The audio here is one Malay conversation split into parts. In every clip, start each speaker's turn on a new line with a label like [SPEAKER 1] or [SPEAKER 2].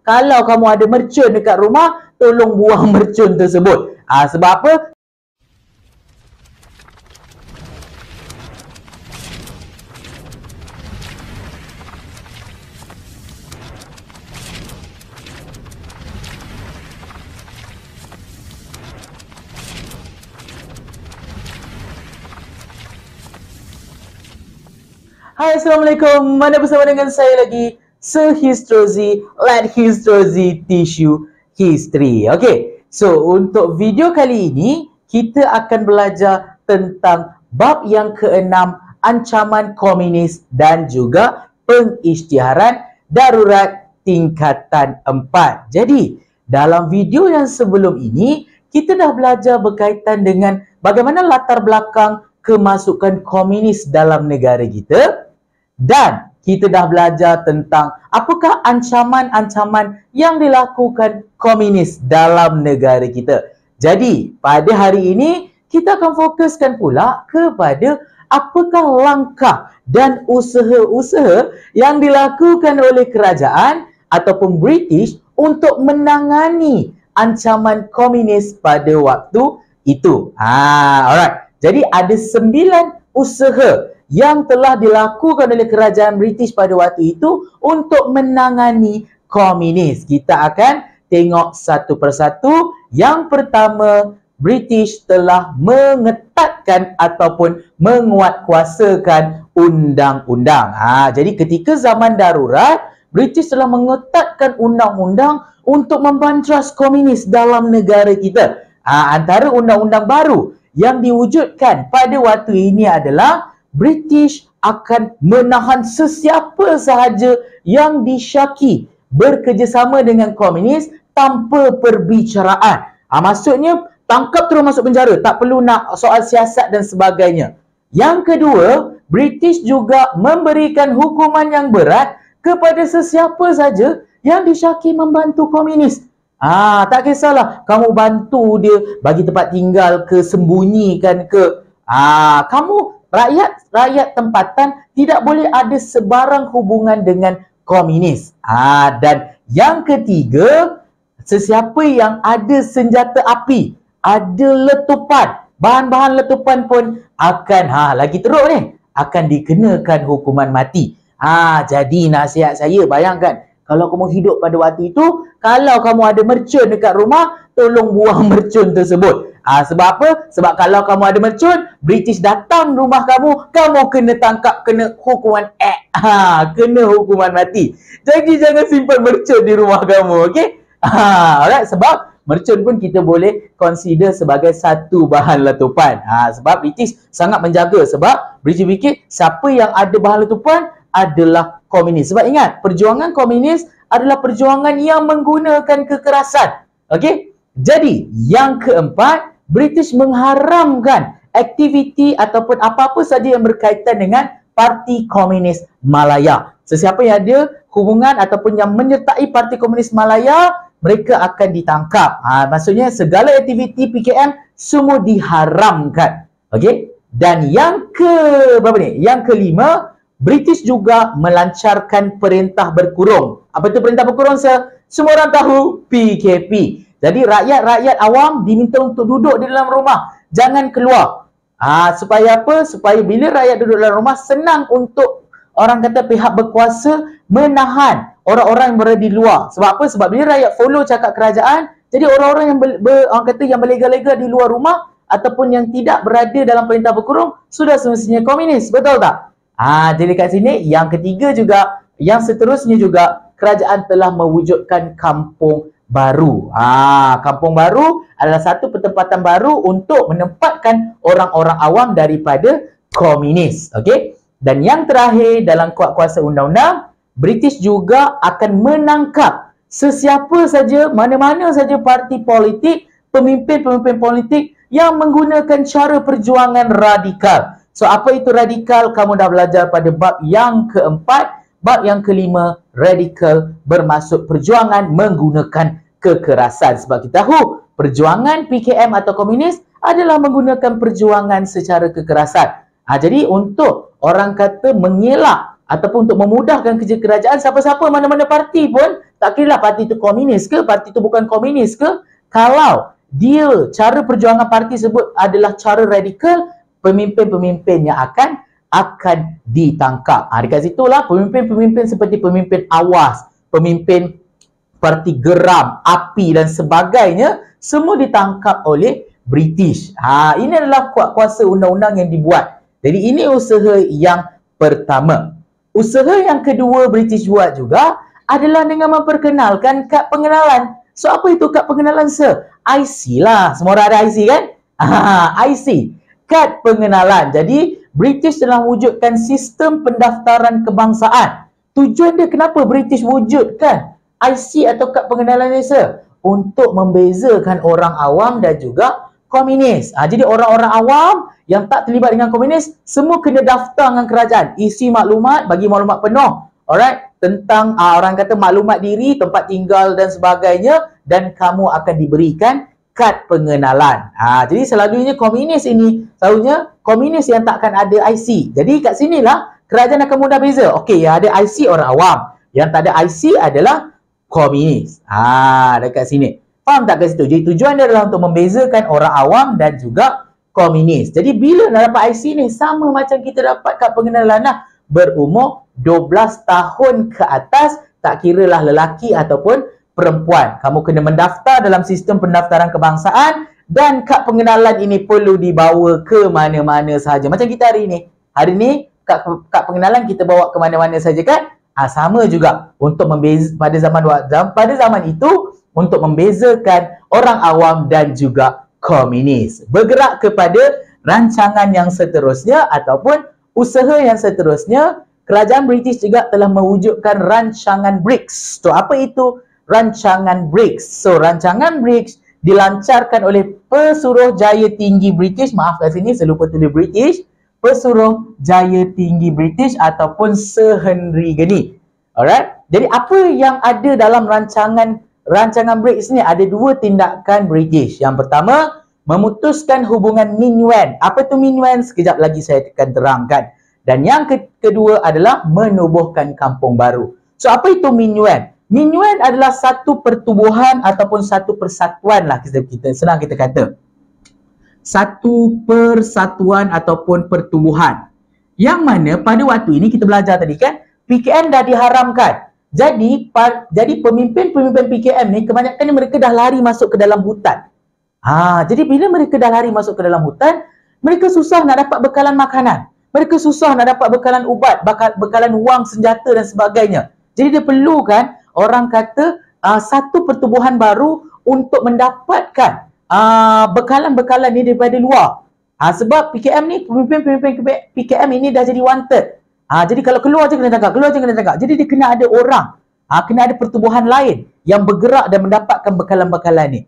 [SPEAKER 1] kalau kamu ada mercun dekat rumah, tolong buang mercun tersebut. Sebab apa? Hai, Assalamualaikum. Mana bersama dengan saya lagi, Sir Histrozi, Let Histrozi Teach You History. Okay, so untuk video kali ini, kita akan belajar tentang bab yang keenam, ancaman komunis dan juga pengisytiharan darurat tingkatan 4. Jadi, dalam video yang sebelum ini, kita dah belajar berkaitan dengan bagaimana latar belakang kemasukan komunis dalam negara kita. Dan kita dah belajar tentang apakah ancaman-ancaman yang dilakukan komunis dalam negara kita. Jadi, pada hari ini, kita akan fokuskan pula kepada apakah langkah dan usaha-usaha yang dilakukan oleh kerajaan ataupun British untuk menangani ancaman komunis pada waktu itu. Alright. Jadi, ada 9 usaha yang telah dilakukan oleh kerajaan British pada waktu itu untuk menangani komunis. Kita akan tengok satu persatu. Yang pertama, British telah mengetatkan ataupun menguatkuasakan undang-undang. Jadi ketika zaman darurat, British telah mengetatkan undang-undang untuk membantras komunis dalam negara kita. Antara undang-undang baru yang diwujudkan pada waktu ini adalah British akan menahan sesiapa sahaja yang disyaki bekerjasama dengan komunis tanpa perbicaraan. Maksudnya, tangkap terus masuk penjara. Tak perlu nak soal siasat dan sebagainya. Yang kedua, British juga memberikan hukuman yang berat kepada sesiapa saja yang disyaki membantu komunis. Tak kisahlah kamu bantu dia bagi tempat tinggal ke, sembunyikan ke. Kamu rakyat tempatan tidak boleh ada sebarang hubungan dengan komunis. Dan yang ketiga, sesiapa yang ada senjata api, ada letupan, bahan-bahan letupan pun akan, lagi teruk ni, akan dikenakan hukuman mati. Jadi nasihat saya, bayangkan, kalau kamu hidup pada waktu itu, kalau kamu ada mercun dekat rumah, tolong buang mercun tersebut. Sebab apa? Sebab kalau kamu ada mercun, British datang rumah kamu, kamu kena tangkap, kena hukuman kena hukuman mati. Jadi jangan simpan mercun di rumah kamu, okey? Alright, sebab mercun pun kita boleh consider sebagai satu bahan letupan. Sebab British sangat menjaga, sebab British fikir siapa yang ada bahan letupan adalah komunis. Sebab ingat, perjuangan komunis adalah perjuangan yang menggunakan kekerasan. Okey? Jadi, yang keempat, British mengharamkan aktiviti ataupun apa-apa saja yang berkaitan dengan Parti Komunis Malaya. Sesiapa yang ada hubungan ataupun yang menyertai Parti Komunis Malaya, mereka akan ditangkap. Maksudnya segala aktiviti PKM semua diharamkan. Okey? Dan yang Yang kelima, British juga melancarkan perintah berkurung. Apa itu perintah berkurung? Semua orang tahu, PKP. Jadi rakyat awam diminta untuk duduk di dalam rumah, jangan keluar. Supaya apa? Supaya bila rakyat duduk dalam rumah, senang untuk orang kata pihak berkuasa menahan orang-orang yang berada di luar. Sebab apa? Sebab bila rakyat follow cakap kerajaan, jadi orang-orang yang orang kata yang berlega-lega di luar rumah ataupun yang tidak berada dalam perintah berkurung sudah semestinya komunis. Betul tak? Jadi kat sini yang ketiga juga, yang seterusnya juga, kerajaan telah mewujudkan kampung baru. Kampung baru adalah satu pertempatan baru untuk menempatkan orang-orang awam daripada komunis. Okey? Dan yang terakhir, dalam kuasa undang-undang, British juga akan menangkap sesiapa saja, mana-mana saja parti politik, pemimpin-pemimpin politik yang menggunakan cara perjuangan radikal. So, apa itu radikal? Kamu dah belajar pada bab yang keempat. Bab yang kelima, radikal bermaksud perjuangan menggunakan kekerasan. Sebab kita tahu, perjuangan PKM atau komunis adalah menggunakan perjuangan secara kekerasan. Jadi untuk orang kata mengelak ataupun untuk memudahkan kerja kerajaan, siapa-siapa mana-mana parti pun, tak kira lah parti itu komunis ke, parti itu bukan komunis ke, kalau dia cara perjuangan parti tersebut adalah cara radikal, pemimpin-pemimpinnya akan ditangkap. Dekat situlah pemimpin-pemimpin seperti pemimpin Awas, pemimpin Parti Geram, API dan sebagainya, semua ditangkap oleh British. Ini adalah kuasa undang-undang yang dibuat. Jadi ini usaha yang pertama. Usaha yang kedua British buat juga adalah dengan memperkenalkan kad pengenalan. So apa itu kad pengenalan, sir? IC lah. Semua orang ada IC kan? IC. Kad pengenalan. Jadi British telah wujudkan sistem pendaftaran kebangsaan. Tujuan dia kenapa British wujudkan IC atau kad pengenalan ni, sir? Untuk membezakan orang awam dan juga komunis. Jadi orang-orang awam yang tak terlibat dengan komunis, semua kena daftar dengan kerajaan. Isi maklumat, bagi maklumat penuh. Alright? Tentang orang kata maklumat diri, tempat tinggal dan sebagainya, dan kamu akan diberikan kad pengenalan. Jadi selalunya komunis ini, selalunya komunis yang takkan ada IC. Jadi kat sinilah kerajaan akan mudah beza. Okey, yang ada IC orang awam. Yang tak ada IC adalah komunis. Dekat sini. Faham tak kat situ? Jadi tujuan dia adalah untuk membezakan orang awam dan juga komunis. Jadi bila nak dapat IC ni, sama macam kita dapat kad pengenalan lah. Berumur 12 tahun ke atas, tak kira lah lelaki ataupun perempuan. Kamu kena mendaftar dalam sistem pendaftaran kebangsaan dan kad pengenalan ini perlu dibawa ke mana-mana sahaja. Macam kita hari ni. Hari ni, kad pengenalan kita bawa ke mana-mana sahaja kan? Sama juga untuk pada zaman itu untuk membezakan orang awam dan juga komunis. Bergerak kepada rancangan yang seterusnya ataupun usaha yang seterusnya, kerajaan British juga telah mewujudkan rancangan BRICS. So apa itu rancangan BRICS? So rancangan BRICS dilancarkan oleh Pesuruhjaya Tinggi British. Maaf kat sini saya lupa tulis British. Pesuruhjaya Tinggi British ataupun Sir Henry Geni. Alright? Jadi apa yang ada dalam rancangan BRICS ni? Ada dua tindakan British. Yang pertama, memutuskan hubungan Min-Yuan. Apa tu Min-Yuan? Sekejap lagi saya akan terangkan. Dan yang kedua adalah menubuhkan kampung baru. So apa itu Min-Yuan? Min-Yuan adalah satu pertubuhan ataupun satu persatuan lah kita senang kita kata. Satu persatuan ataupun pertubuhan. Yang mana pada waktu ini kita belajar tadi kan, PKM dah diharamkan. Jadi pemimpin-pemimpin PKM ni kebanyakan mereka dah lari masuk ke dalam hutan. Jadi bila mereka dah lari masuk ke dalam hutan, mereka susah nak dapat bekalan makanan. Mereka susah nak dapat bekalan ubat, bekalan wang, senjata dan sebagainya. Jadi dia perlukan orang kata satu pertubuhan baru untuk mendapatkan bekalan-bekalan ni daripada luar. Sebab PKM ni, pemimpin-pemimpin PKM ini dah jadi wanted. Jadi kalau keluar je kena tangkap, Jadi dia kena ada orang. Kena ada pertubuhan lain yang bergerak dan mendapatkan bekalan-bekalan ni.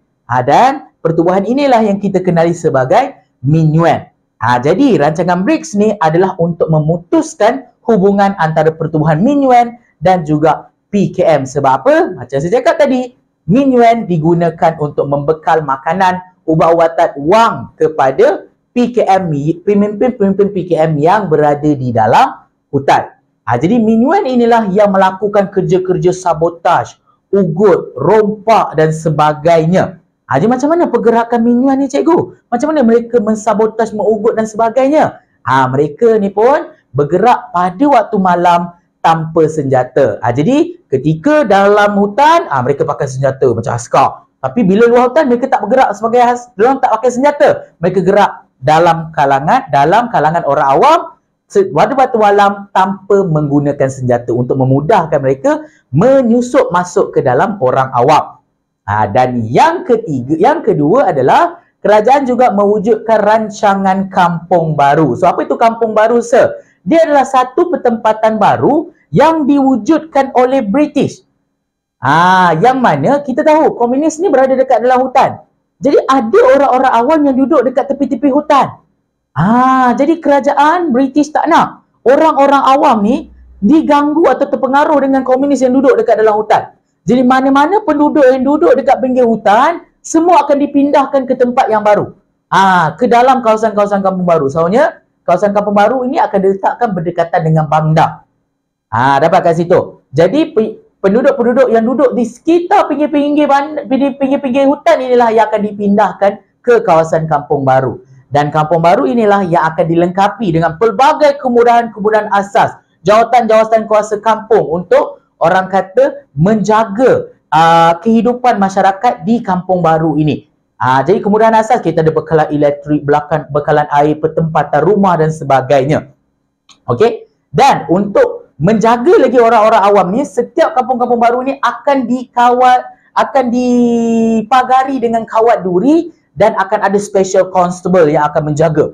[SPEAKER 1] Dan pertubuhan inilah yang kita kenali sebagai Min-Yuan. Jadi rancangan BRICS ni adalah untuk memutuskan hubungan antara pertubuhan Min-Yuan dan juga PKM. Sebab apa? Macam saya cakap tadi, Min-Yuan digunakan untuk membekal makanan, ubat-ubatan, wang kepada PKM, pemimpin-pemimpin PKM yang berada di dalam hutan. Jadi Min-Yuan inilah yang melakukan kerja-kerja sabotaj, ugut, rompak dan sebagainya. Jadi macam mana pergerakan Min-Yuan ni, cikgu? Macam mana mereka mensabotaj, mengugut dan sebagainya? Mereka ni pun bergerak pada waktu malam tanpa senjata. Jadi ketika dalam hutan, mereka pakai senjata macam askar. Tapi bila luar hutan, mereka tak bergerak sebagai mereka tak pakai senjata. Mereka gerak dalam kalangan orang awam pada waktu malam tanpa menggunakan senjata untuk memudahkan mereka menyusup masuk ke dalam orang awam. Dan yang kedua adalah kerajaan juga mewujudkan rancangan kampung baru. So apa itu kampung baru, sir? Dia adalah satu pertempatan baru yang diwujudkan oleh British. Yang mana kita tahu komunis ni berada dekat dalam hutan. Jadi ada orang-orang awam yang duduk dekat tepi-tepi hutan. Jadi kerajaan British tak nak orang-orang awam ni diganggu atau terpengaruh dengan komunis yang duduk dekat dalam hutan. Jadi mana-mana penduduk yang duduk dekat pinggir hutan, semua akan dipindahkan ke tempat yang baru. Ke dalam kawasan-kawasan kampung baru. Soalnya kawasan kampung baru ini akan diletakkan berdekatan dengan bandar. Dapat kat situ. Jadi penduduk-penduduk yang duduk di sekitar pinggir-pinggir hutan inilah yang akan dipindahkan ke kawasan Kampung Baru. Dan Kampung Baru inilah yang akan dilengkapi dengan pelbagai kemudahan-kemudahan asas, jawatan-jawatan kuasa kampung untuk orang kata menjaga kehidupan masyarakat di Kampung Baru ini. Jadi kemudahan asas, kita ada bekalan elektrik, bekalan air, pertempatan rumah dan sebagainya. Okey? Dan untuk menjaga lagi orang-orang awam ni, setiap kampung-kampung baru ni akan dipagari dengan kawat duri dan akan ada special constable yang akan menjaga.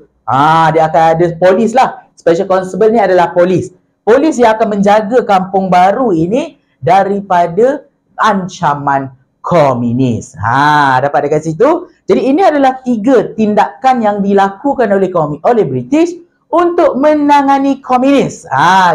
[SPEAKER 1] Dia akan ada polis lah. Special constable ni adalah polis. Polis yang akan menjaga kampung baru ini daripada ancaman komunis. Dapat dekat situ. Jadi ini adalah 3 tindakan yang dilakukan oleh British untuk menangani komunis.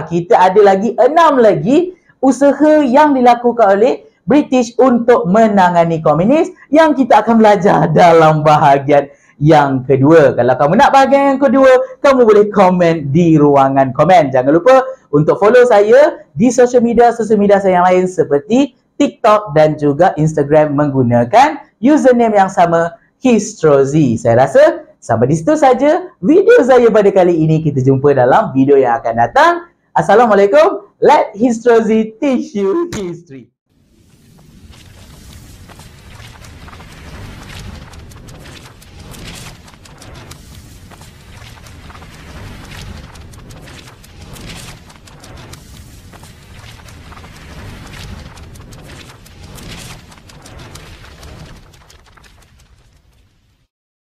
[SPEAKER 1] Kita ada lagi 6 lagi usaha yang dilakukan oleh British untuk menangani komunis yang kita akan belajar dalam bahagian yang kedua. Kalau kamu nak bahagian yang kedua, kamu boleh komen di ruangan komen. Jangan lupa untuk follow saya di sosial media saya yang lain seperti TikTok dan juga Instagram menggunakan username yang sama, Histrozi. Saya rasa sampai di situ saja video saya pada kali ini. Kita jumpa dalam video yang akan datang. Assalamualaikum. Let Histrozi teach you history.